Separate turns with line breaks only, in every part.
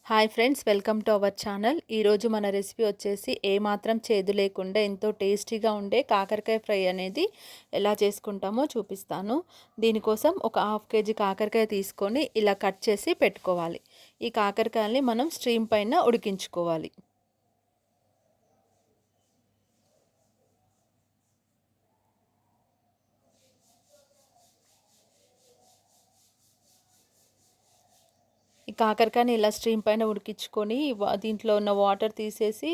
Hi friends, welcome to our channel. ఈరోజు మన recipe వచ్చేసి ఏమాత్రం చేదు లేకుండా ఎంతో టేస్టీగా ఉండే కాకరకాయ ఫ్రై అనేది ఎలా చేసుకుంటామో చూపిస్తాను. దీనికోసం ఒక హాఫ్ కేజీ కాకరకాయ తీసుకొని ఇలా కట్ చేసి పెట్టుకోవాలి. ఈ కాకరకాయల్ని మనం స్ట్రీమ్ పైన ఉడికించుకోవాలి. ఈ కాకరకాయని ఇలా స్ట్రీమ్ పైన ఉడికించుకొని దీంట్లో ఉన్న వాటర్ తీసేసి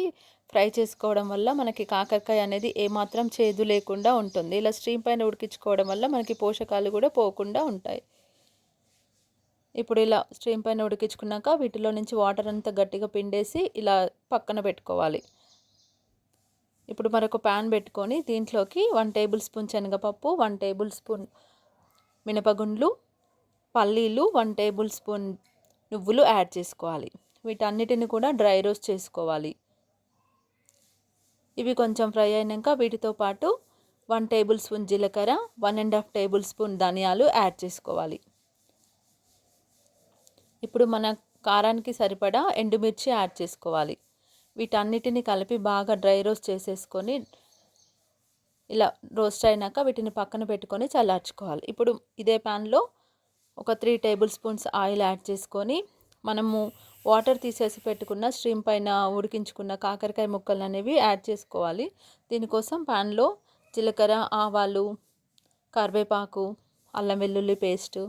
ఫ్రై చేసుకోవడం వల్ల మనకి కాకరకాయ అనేది ఏమాత్రం చేదు లేకుండా ఉంటుంది. ఇలా స్ట్రీమ్ పైన ఉడికించుకోవడం వల్ల మనకి పోషకాలు కూడా పోకుండా ఉంటాయి. ఇప్పుడు ఇలా స్ట్రీమ్ పైన ఉడికించుకున్నాక వీటిలో నుంచి వాటర్ అంతా గట్టిగా పిండేసి ఇలా పక్కన పెట్టుకోవాలి. ఇప్పుడు మరొక ప్యాన్ పెట్టుకొని దీంట్లోకి 1 టేబుల్ స్పూన్ శనగపప్పు, 1 టేబుల్ స్పూన్ మినపగుండ్లు, పల్లీలు, 1 టేబుల్ స్పూన్ నువ్వులు యాడ్ చేసుకోవాలి. వీటన్నిటిని కూడా డ్రై రోస్ట్ చేసుకోవాలి. ఇవి కొంచెం ఫ్రై అయినాక వీటితో పాటు 1 టేబుల్ స్పూన్ జీలకర్ర, 1.5 టేబుల్ స్పూన్ ధనియాలు యాడ్ చేసుకోవాలి. ఇప్పుడు మన కారానికి సరిపడా ఎండుమిర్చి యాడ్ చేసుకోవాలి. వీటన్నిటిని కలిపి బాగా డ్రై రోస్ట్ చేసేసుకొని ఇలా రోస్ట్ అయినాక వీటిని పక్కన పెట్టుకొని చల్లార్చుకోవాలి. ఇప్పుడు ఇదే ప్యాన్లో ఒక 3 టేబుల్ స్పూన్స్ ఆయిల్ యాడ్ చేసుకొని మనము వాటర్ తీసేసి పెట్టుకున్న స్ట్రీమ్ పైన ఉడికించుకున్న కాకరకాయ ముక్కలు అనేవి యాడ్ చేసుకోవాలి. దీనికోసం ప్యాన్లో జీలకర్ర, ఆవాలు, కరివేపాకు, అల్లం వెల్లుల్లి పేస్ట్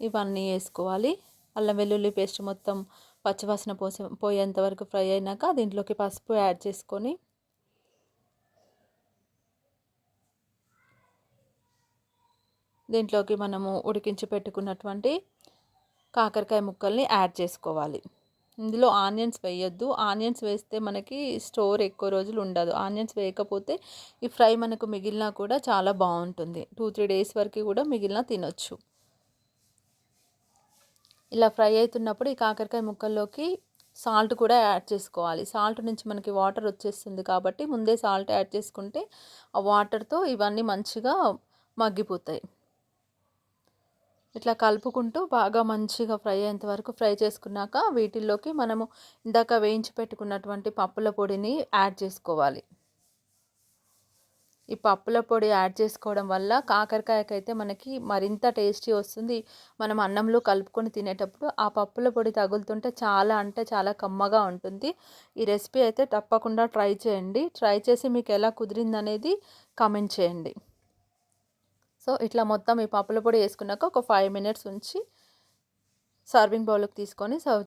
ఇవన్నీ వేసుకోవాలి. అల్లం వెల్లుల్లి పేస్ట్ మొత్తం పచ్చివాసన పోయేంత వరకు ఫ్రై అయినాక దీంట్లోకి పసుపు యాడ్ చేసుకొని దీంట్లోకి మనము ఉడికించి పెట్టుకున్నటువంటి కాకరకాయ ముక్కల్ని యాడ్ చేసుకోవాలి. ఇందులో ఆనియన్స్ వేయొద్దు. ఆనియన్స్ వేస్తే మనకి స్టోర్ ఎక్కువ రోజులు ఉండదు. ఆనియన్స్ వేయకపోతే ఈ ఫ్రై మనకు మిగిలినా కూడా చాలా బాగుంటుంది. 2-3 డేస్ వరకు కూడా మిగిలిన తినొచ్చు. ఇలా ఫ్రై అవుతున్నప్పుడు ఈ కాకరకాయ ముక్కల్లోకి సాల్ట్ కూడా యాడ్ చేసుకోవాలి. సాల్ట్ నుంచి మనకి వాటర్ వచ్చేస్తుంది కాబట్టి ముందే సాల్ట్ యాడ్ చేసుకుంటే ఆ వాటర్తో ఇవన్నీ మంచిగా మగ్గిపోతాయి. ఇట్లా కలుపుకుంటూ బాగా మంచిగా ఫ్రై అయ్యేంత వరకు ఫ్రై చేసుకున్నాక వీటిల్లోకి మనము ఇందాక వేయించి పెట్టుకున్నటువంటి పప్పుల పొడిని యాడ్ చేసుకోవాలి. ఈ పప్పుల పొడి యాడ్ చేసుకోవడం వల్ల కాకరకాయకైతే మనకి మరింత టేస్టీ వస్తుంది. మనం అన్నంలో కలుపుకొని తినేటప్పుడు ఆ పప్పుల పొడి తగులుతుంటే చాలా అంటే చాలా కమ్మగా ఉంటుంది. ఈ రెసిపీ అయితే తప్పకుండా ట్రై చేయండి. ట్రై చేసి మీకు ఎలా కుదిరిందనేది కామెంట్ చేయండి. సో ఇట్లా మొత్తం ఈ పప్పుల పొడి వేసుకున్నాక ఒక 5 మినిట్స్ ఉంచి సర్వింగ్ బౌల్కి తీసుకొని సర్వ్